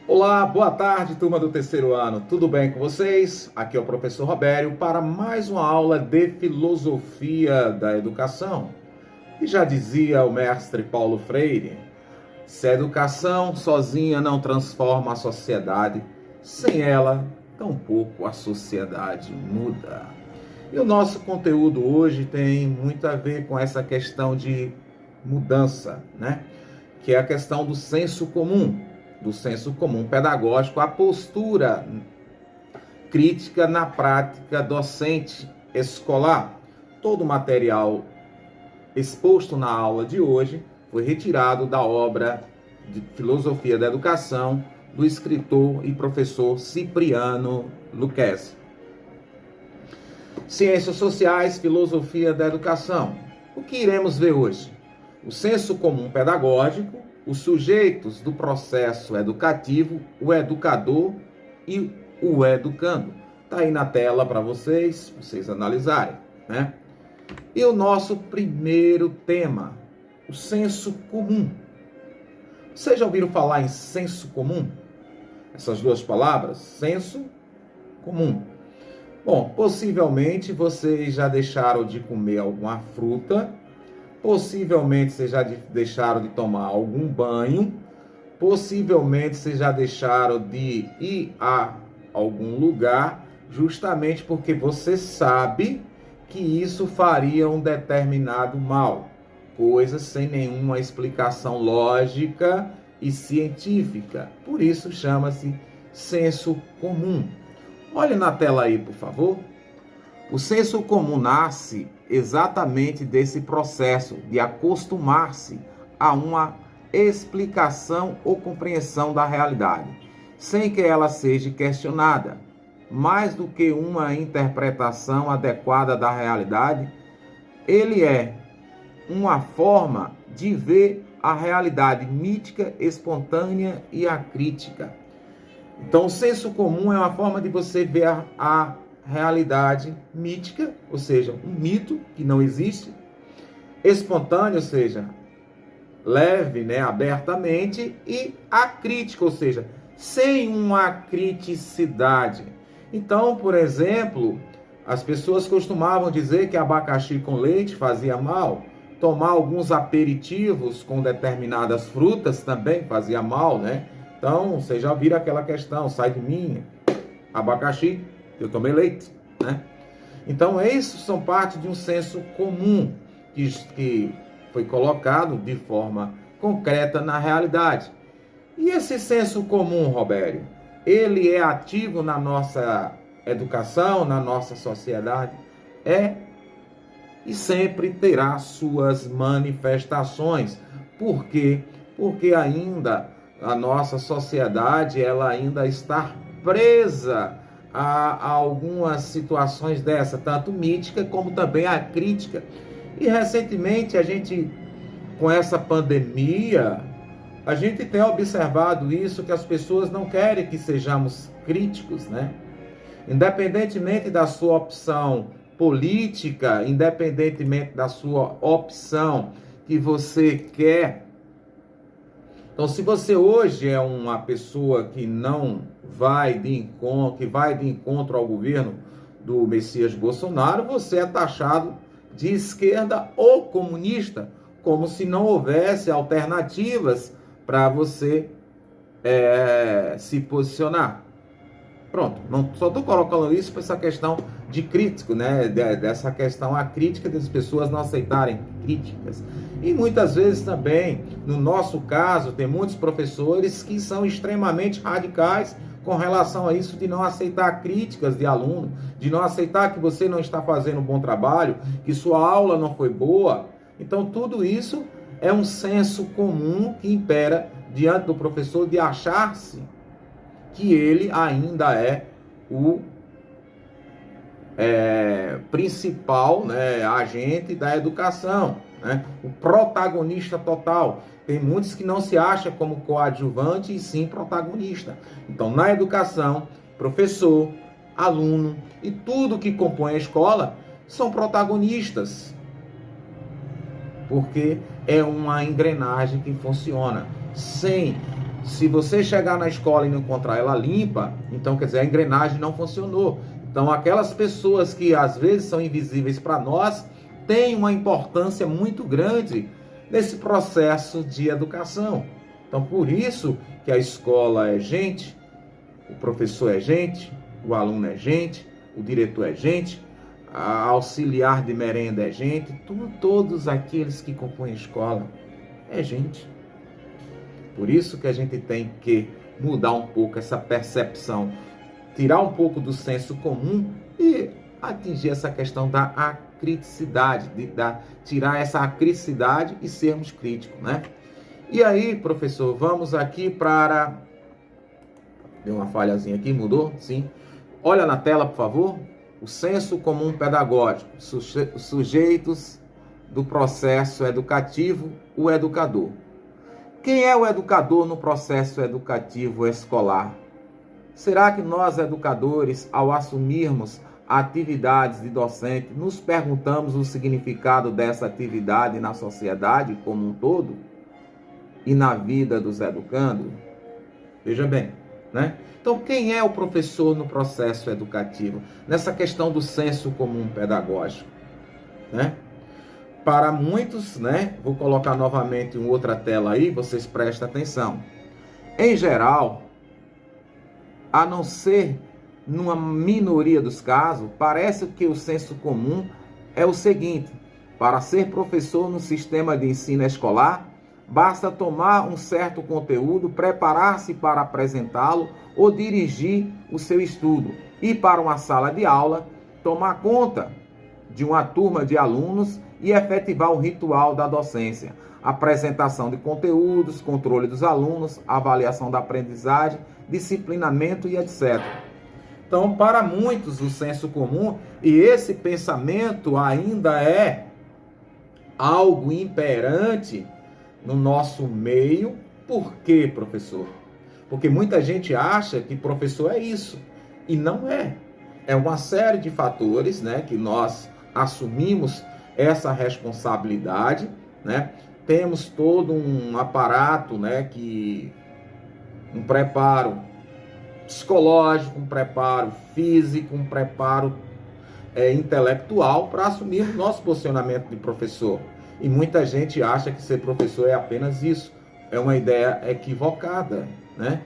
Olá, boa tarde, turma do terceiro ano. Tudo bem com vocês? Aqui é o professor Robério para mais uma aula de filosofia da educação. E já dizia o mestre Paulo Freire, se a educação sozinha não transforma a sociedade, sem ela, tampouco a sociedade muda. E o nosso conteúdo hoje tem muito a ver com essa questão de mudança, né? Que é a questão do senso comum pedagógico, a postura crítica na prática docente escolar. Todo o material exposto na aula de hoje foi retirado da obra de Filosofia da Educação do escritor e professor Cipriano Lucchesi. Ciências Sociais, Filosofia da Educação. O que iremos ver hoje? O senso comum pedagógico, os sujeitos do processo educativo, o educador e o educando. Está aí na tela para vocês analisarem, né? E o nosso primeiro tema, o senso comum. Vocês já ouviram falar em senso comum? Essas duas palavras, senso comum. Bom, possivelmente vocês já deixaram de comer alguma fruta, possivelmente vocês já deixaram de tomar algum banho, possivelmente vocês já deixaram de ir a algum lugar, justamente porque você sabe que isso faria um determinado mal, coisas sem nenhuma explicação lógica e científica. Por isso chama-se senso comum. Olhe na tela aí, por favor. O senso comum nasce exatamente desse processo de acostumar-se a uma explicação ou compreensão da realidade, sem que ela seja questionada. Mais do que uma interpretação adequada da realidade, ele é uma forma de ver a realidade mítica, espontânea e acrítica. Então, o senso comum é uma forma de você ver a realidade mítica, ou seja, um mito que não existe, espontâneo, ou seja, leve, né, abertamente, e acrítica, ou seja, sem uma criticidade. Então, por exemplo, as pessoas costumavam dizer que abacaxi com leite fazia mal, tomar alguns aperitivos com determinadas frutas também fazia mal, né? Então, vocês já viram aquela questão, sai de mim, abacaxi, eu tomei leite, né? Então, isso são parte de um senso comum que foi colocado de forma concreta na realidade. E esse senso comum, Robério, ele é ativo na nossa educação, na nossa sociedade? É e sempre terá suas manifestações. Por quê? Porque ainda a nossa sociedade, ela ainda está presa a algumas situações dessa, tanto mítica como também a crítica. E recentemente a gente, com essa pandemia, a gente tem observado isso, que as pessoas não querem que sejamos críticos, né? Independentemente da sua opção política, independentemente da sua opção que você quer. Então, se você hoje é uma pessoa que não vai de encontro, que vai de encontro ao governo do Messias Bolsonaro, você é taxado de esquerda ou comunista, como se não houvesse alternativas para você se posicionar. Pronto, não, só estou colocando isso para essa questão de crítico, né? Dessa questão, a crítica das pessoas não aceitarem críticas. E muitas vezes também, no nosso caso, tem muitos professores que são extremamente radicais com relação a isso de não aceitar críticas de aluno, de não aceitar que você não está fazendo um bom trabalho, que sua aula não foi boa. Então, tudo isso é um senso comum que impera diante do professor de achar-se que ele ainda é o principal, né, agente da educação, né, o protagonista total. Tem muitos que não se acham como coadjuvante e sim protagonista. Então, na educação, professor, aluno e tudo que compõe a escola são protagonistas, porque é uma engrenagem que funciona. Sem Se você chegar na escola e não encontrar ela limpa, então quer dizer, a engrenagem não funcionou. Então aquelas pessoas que às vezes são invisíveis para nós, têm uma importância muito grande nesse processo de educação. Então por isso que a escola é gente, o professor é gente, o aluno é gente, o diretor é gente, a auxiliar de merenda é gente, todos aqueles que compõem a escola é gente. Por isso que a gente tem que mudar um pouco essa percepção, tirar um pouco do senso comum e atingir essa questão da acriticidade, tirar essa acriticidade e sermos críticos, né? E aí, professor, vamos aqui para... Deu uma falhazinha aqui, mudou? Sim. Olha na tela, por favor. O senso comum pedagógico, sujeitos do processo educativo, o educador. Quem é o educador no processo educativo escolar? Será que nós, educadores, ao assumirmos atividades de docente, nos perguntamos o significado dessa atividade na sociedade como um todo e na vida dos educandos? Veja bem, né? Então, quem é o professor no processo educativo? Nessa questão do senso comum pedagógico, né? Para muitos, né? Vou colocar novamente em outra tela aí, vocês prestem atenção. Em geral, a não ser numa minoria dos casos, parece que o senso comum é o seguinte: para ser professor no sistema de ensino escolar, basta tomar um certo conteúdo, preparar-se para apresentá-lo ou dirigir o seu estudo, ir para uma sala de aula, tomar conta de uma turma de alunos e efetivar o ritual da docência, apresentação de conteúdos, controle dos alunos, avaliação da aprendizagem, disciplinamento e etc. Então, para muitos, o senso comum e esse pensamento ainda é algo imperante no nosso meio. Por quê, professor? Porque muita gente acha que professor é isso, e não é. É uma série de fatores, né, que nós assumimos essa responsabilidade, né? Temos todo um aparato, né, um preparo psicológico, um preparo físico, um preparo intelectual para assumir o nosso posicionamento de professor. E muita gente acha que ser professor é apenas isso. É uma ideia equivocada, né?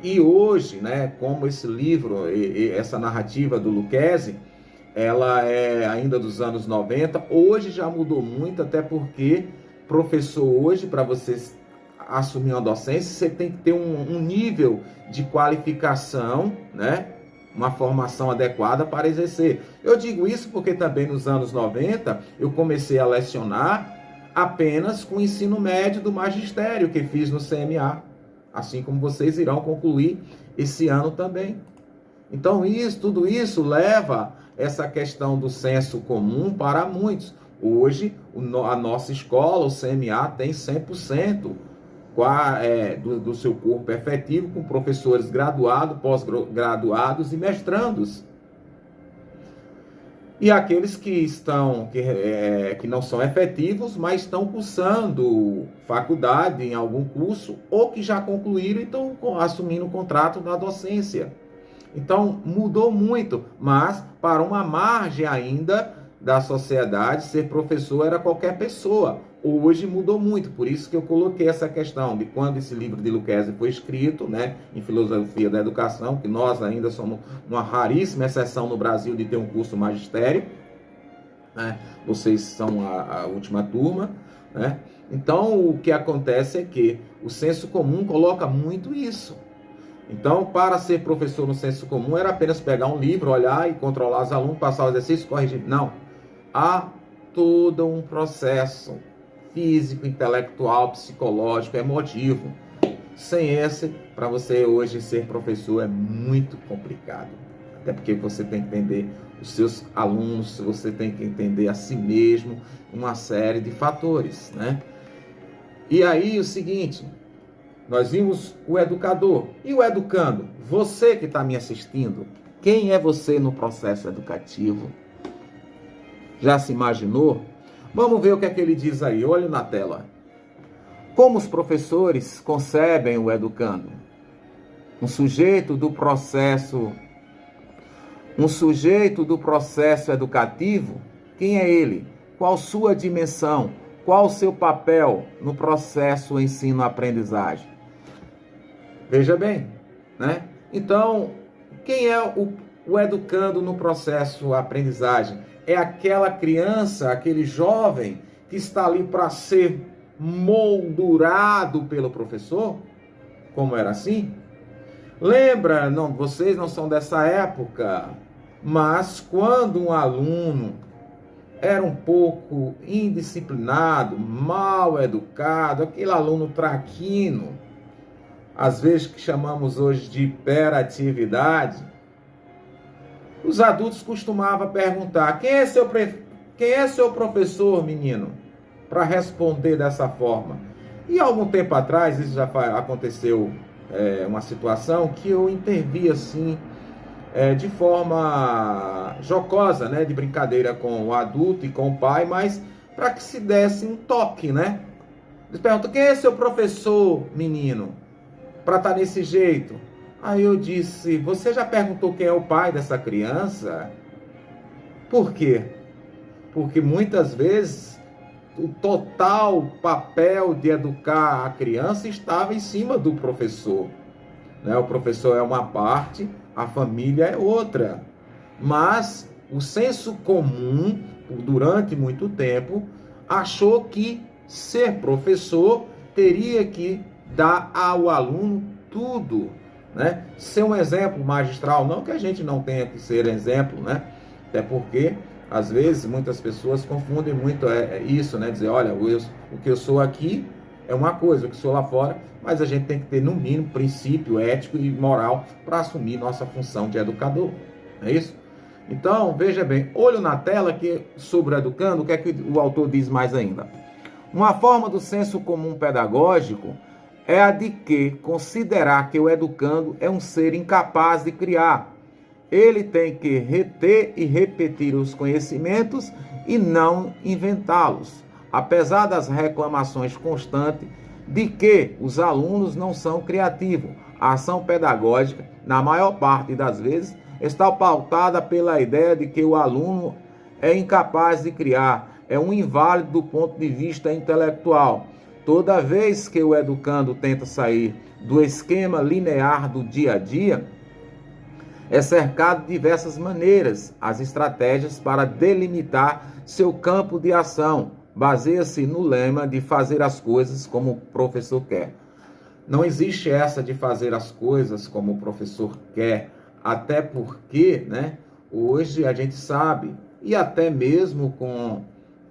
E hoje, né, como esse livro, essa narrativa do Lucchesi, ela é ainda dos anos 90, hoje já mudou muito, até porque professor hoje, para você assumir uma docência, você tem que ter um nível de qualificação, né? Uma formação adequada para exercer. Eu digo isso porque também nos anos 90 eu comecei a lecionar apenas com o ensino médio do magistério que fiz no CMA, assim como vocês irão concluir esse ano também. Então tudo isso leva essa questão do senso comum para muitos. Hoje a nossa escola, o CMA, tem 100% do seu corpo efetivo, com professores graduados, pós-graduados e mestrandos. E aqueles que não são efetivos, mas estão cursando faculdade em algum curso, ou que já concluíram e estão assumindo o contrato da docência. Então, mudou muito, mas para uma margem ainda da sociedade, ser professor era qualquer pessoa. Hoje mudou muito, por isso que eu coloquei essa questão de quando esse livro de Lucchesi foi escrito, né, em Filosofia da Educação, que nós ainda somos uma raríssima exceção no Brasil de ter um curso magistério, né? Vocês são a última turma, né? Então, o que acontece é que o senso comum coloca muito isso. Então, para ser professor no senso comum, era apenas pegar um livro, olhar e controlar os alunos, passar o exercício, corrigir. Não. Há todo um processo físico, intelectual, psicológico, emotivo. Sem esse, para você hoje ser professor é muito complicado. Até porque você tem que entender os seus alunos, você tem que entender a si mesmo, uma série de fatores, né? E aí, o seguinte... Nós vimos o educador e o educando. Você que está me assistindo, quem é você no processo educativo? Já se imaginou? Vamos ver o que é que ele diz aí. Olha na tela. Como os professores concebem o educando? Um sujeito do processo educativo, quem é ele? Qual sua dimensão? Qual o seu papel no processo ensino-aprendizagem? Veja bem, né? Então, quem é o educando no processo aprendizagem? É aquela criança, aquele jovem que está ali para ser moldurado pelo professor? Como era assim? Lembra, não, vocês não são dessa época, mas quando um aluno era um pouco indisciplinado, mal educado, aquele aluno traquino, às vezes que chamamos hoje de hiperatividade, os adultos costumavam perguntar: quem é seu professor, menino? Para responder dessa forma. E algum tempo atrás, isso já aconteceu, uma situação que eu intervi assim, de forma jocosa, né, de brincadeira com o adulto e com o pai, mas para que se desse um toque, né? Eles perguntam: quem é seu professor, menino? Para estar desse jeito. Aí eu disse: você já perguntou quem é o pai dessa criança? Por quê? Porque muitas vezes o total papel de educar a criança estava em cima do professor, né? O professor é uma parte, a família é outra. Mas o senso comum, durante muito tempo, achou que ser professor teria que dar ao aluno tudo, né? Ser um exemplo magistral, não que a gente não tenha que ser exemplo, né? Até porque às vezes muitas pessoas confundem muito isso, né? Dizer: olha, o que eu sou aqui é uma coisa, o que sou lá fora, mas a gente tem que ter no mínimo princípio ético e moral para assumir nossa função de educador, não é isso? Então, veja bem, olho na tela que sobre o educando, o que é que o autor diz mais ainda? Uma forma do senso comum pedagógico é a de que considerar que o educando é um ser incapaz de criar. Ele tem que reter e repetir os conhecimentos e não inventá-los, apesar das reclamações constantes de que os alunos não são criativos. A ação pedagógica, na maior parte das vezes, está pautada pela ideia de que o aluno é incapaz de criar, é um inválido do ponto de vista intelectual. Toda vez que o educando tenta sair do esquema linear do dia a dia, é cercado de diversas maneiras. As estratégias para delimitar seu campo de ação baseia-se no lema de fazer as coisas como o professor quer. Não existe essa de fazer as coisas como o professor quer, até porque, né, hoje a gente sabe, e até mesmo com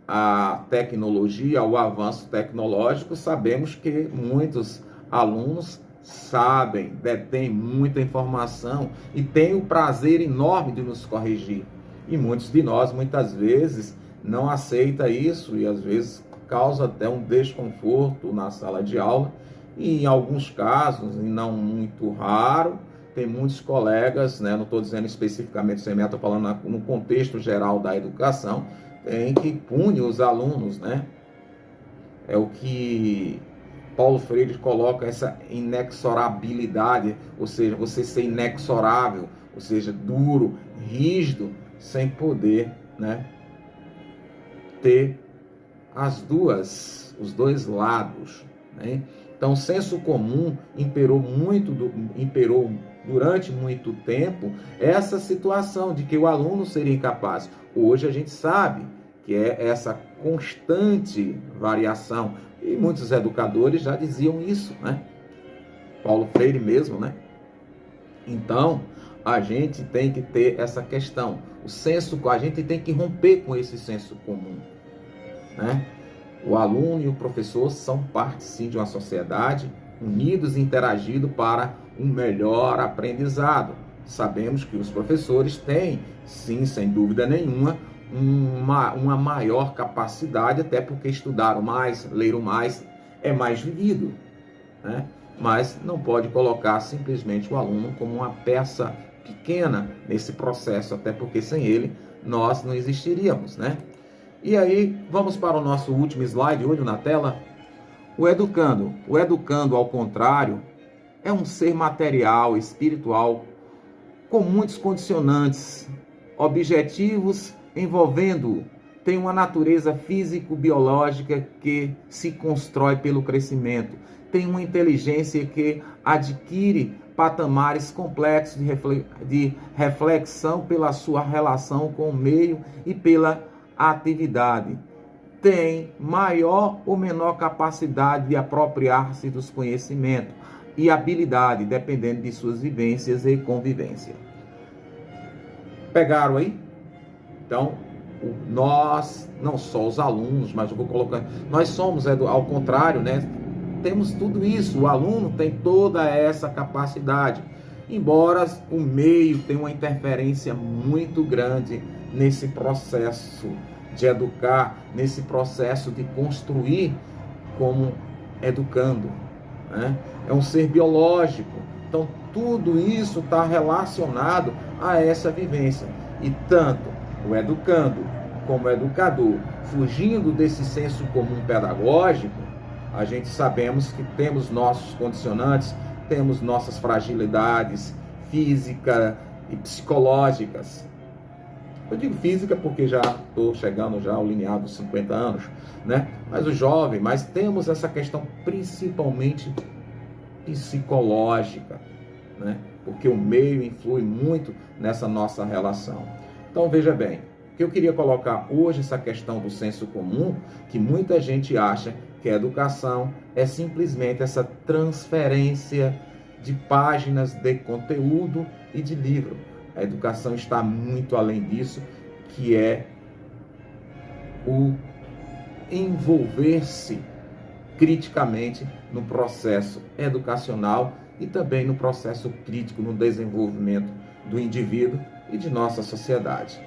a tecnologia, o avanço tecnológico, sabemos que muitos alunos sabem, detêm muita informação e têm o prazer enorme de nos corrigir. E muitos de nós, muitas vezes, não aceita isso e às vezes causa até um desconforto na sala de aula. E em alguns casos, e não muito raro, tem muitos colegas, né, não estou dizendo especificamente CME, estou falando no contexto geral da educação, tem que punir os alunos, né? É o que Paulo Freire coloca, essa inexorabilidade, ou seja, você ser inexorável, ou seja, duro, rígido, sem poder, né, ter os dois lados, né? Então, o senso comum imperou durante muito tempo essa situação de que o aluno seria incapaz. Hoje a gente sabe que é essa constante variação. E muitos educadores já diziam isso, né? Paulo Freire mesmo, né? Então, a gente tem que ter essa questão. A gente tem que romper com esse senso comum, né? O aluno e o professor são parte, sim, de uma sociedade, unidos e interagindo para um melhor aprendizado. Sabemos que os professores têm, sim, sem dúvida nenhuma, uma maior capacidade, até porque estudaram mais, leram mais, é mais vivido, né? Mas não pode colocar simplesmente o aluno como uma peça pequena nesse processo, até porque sem ele nós não existiríamos, né? E aí, vamos para o nosso último slide, olho na tela. O educando, ao contrário, é um ser material, espiritual, com muitos condicionantes, objetivos envolvendo, tem uma natureza físico-biológica que se constrói pelo crescimento, tem uma inteligência que adquire patamares complexos de reflexão pela sua relação com o meio e pela atividade. Tem maior ou menor capacidade de apropriar-se dos conhecimentos e habilidade, dependendo de suas vivências e convivência. Pegaram aí? Então, nós, não só os alunos, mas eu vou colocar, nós somos, ao contrário, né? Temos tudo isso, o aluno tem toda essa capacidade, embora o meio tenha uma interferência muito grande nesse processo de educar, nesse processo de construir como educando, né? É um ser biológico, então tudo isso está relacionado a essa vivência, e tanto o educando como o educador, fugindo desse senso comum pedagógico, a gente sabemos que temos nossos condicionantes, temos nossas fragilidades físicas e psicológicas. Eu digo física porque já estou chegando já ao linear dos 50 anos, né? Mas o jovem, mas temos essa questão principalmente psicológica, né? Porque o meio influi muito nessa nossa relação. Então veja bem, que eu queria colocar hoje essa questão do senso comum, que muita gente acha que a educação é simplesmente essa transferência de páginas de conteúdo e de livro. A educação está muito além disso, que é o envolver-se criticamente no processo educacional e também no processo crítico no desenvolvimento do indivíduo e de nossa sociedade.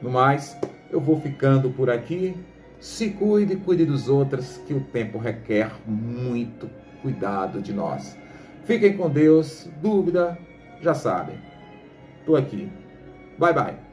No mais, eu vou ficando por aqui. Se cuide, cuide dos outros, que o tempo requer muito cuidado de nós. Fiquem com Deus. Dúvida, já sabem. Estou aqui. Bye, bye.